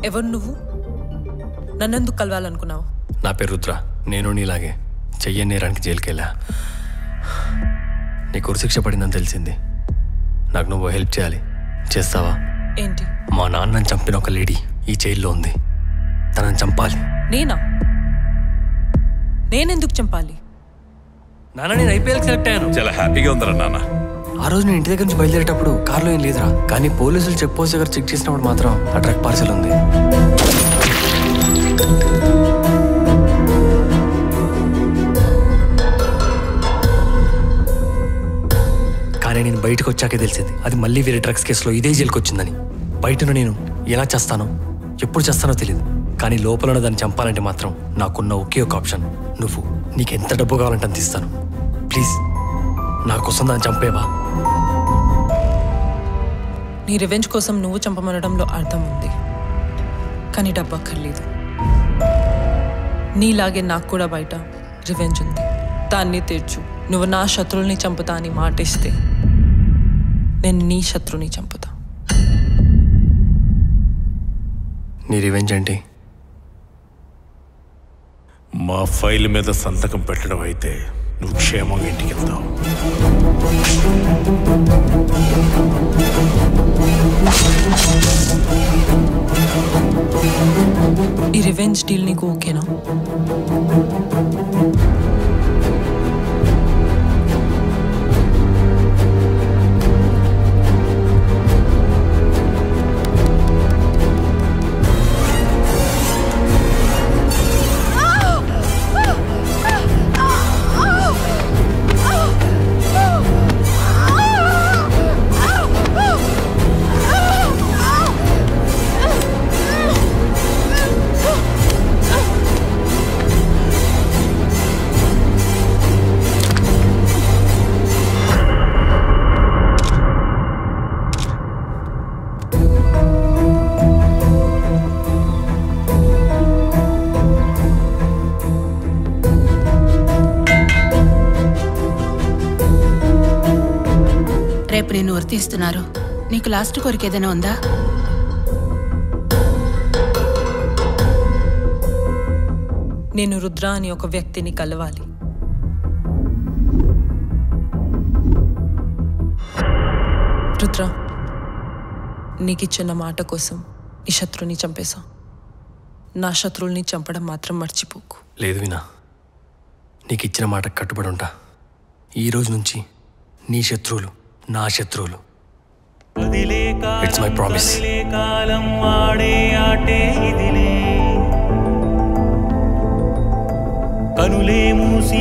ఎవరు నువ్వు? నన్నెందుకు కలవాలనుకున్నావు? నా పేరు రుద్ర. నేను నీలాగే చెయ్యని నేరానికి జైలుకి వెళ్ళా. నీకు ఉరిశిక్ష పడిందని తెలిసింది. నాకు నువ్వు హెల్ప్ చేయాలి. చేస్తావా? ఏంటి? మా నాన్నని చంపిన ఒక లేడీ ఈ జైల్లో ఉంది. తనని చంపాలి. నేనా? నేనెందుకు చంపాలి? నాన్న, నేను ఐపీఎల్కి సెలెక్ట్ అయ్యాను. చాలా హ్యాపీగా ఉందరా నాన్న. ఆ రోజు నేను ఇంటి దగ్గర నుంచి బయలుదేరేటప్పుడు కార్లో ఏం లేదురా. కానీ పోలీసులు చెక్ పోస్ట్ దగ్గర చెక్ చేసినప్పుడు మాత్రం ఆ డ్రగ్ పార్సల్ ఉంది. కానీ నేను బయటకు వచ్చాకే తెలిసింది అది మళ్ళీ వేరే డ్రగ్స్ కేసులో ఇదే జైలుకి వచ్చిందని. బయటను నేను ఎలా చేస్తానో ఎప్పుడు చేస్తానో తెలియదు. కానీ లోపల దాన్ని చంపాలంటే మాత్రం నాకున్న ఒకే ఒక ఆప్షన్ నువ్వు. నీకు ఎంత డబ్బు కావాలంటే అంత ఇస్తాను. ప్లీజ్ నా కోసం దాన్ని చంపేవా? నీ రివెంజ్ కోసం నువ్వు చంపమనడంలో అర్థం ఉంది, కానీ డబ్బు అక్కర్లేదు. నీలాగే నాకు కూడా బయట రివెంజ్ ఉంది. దాన్ని తీర్చు. నువ్వు నా శత్రువుల్ని చంపుతా అని మాటిస్తే నేను నీ శత్రువుని చంపుతా. నీ రివెంజ్ ఏంటి? మా ఫైల్ మీద సంతకం పెట్టడం అయితే నువ్వు క్షేమంగా ఇంటికి వెళ్తావు. ఈ రివెంజ్ డీల్ నీకు ఓకేనా? రేపు నిన్ను వర్తిస్తున్నారు. నీకు లాస్ట్ కోరిక ఏదైనా ఉందా? నేను రుద్ర అని ఒక వ్యక్తిని కలవాలి. రుద్ర, నీకిచ్చిన మాట కోసం ఈ శత్రువుని చంపేశా. నా శత్రువుల్ని చంపడం మాత్రం మర్చిపోకు. లేదు వినా, నీకు ఇచ్చిన మాట కట్టుబడి ఉంటా. ఈ రోజు నుంచి నీ శత్రువులు నా శత్రువులు. It's my promise. కాలం ఆడే ఆటే ఇదిలే, కనులే మూసి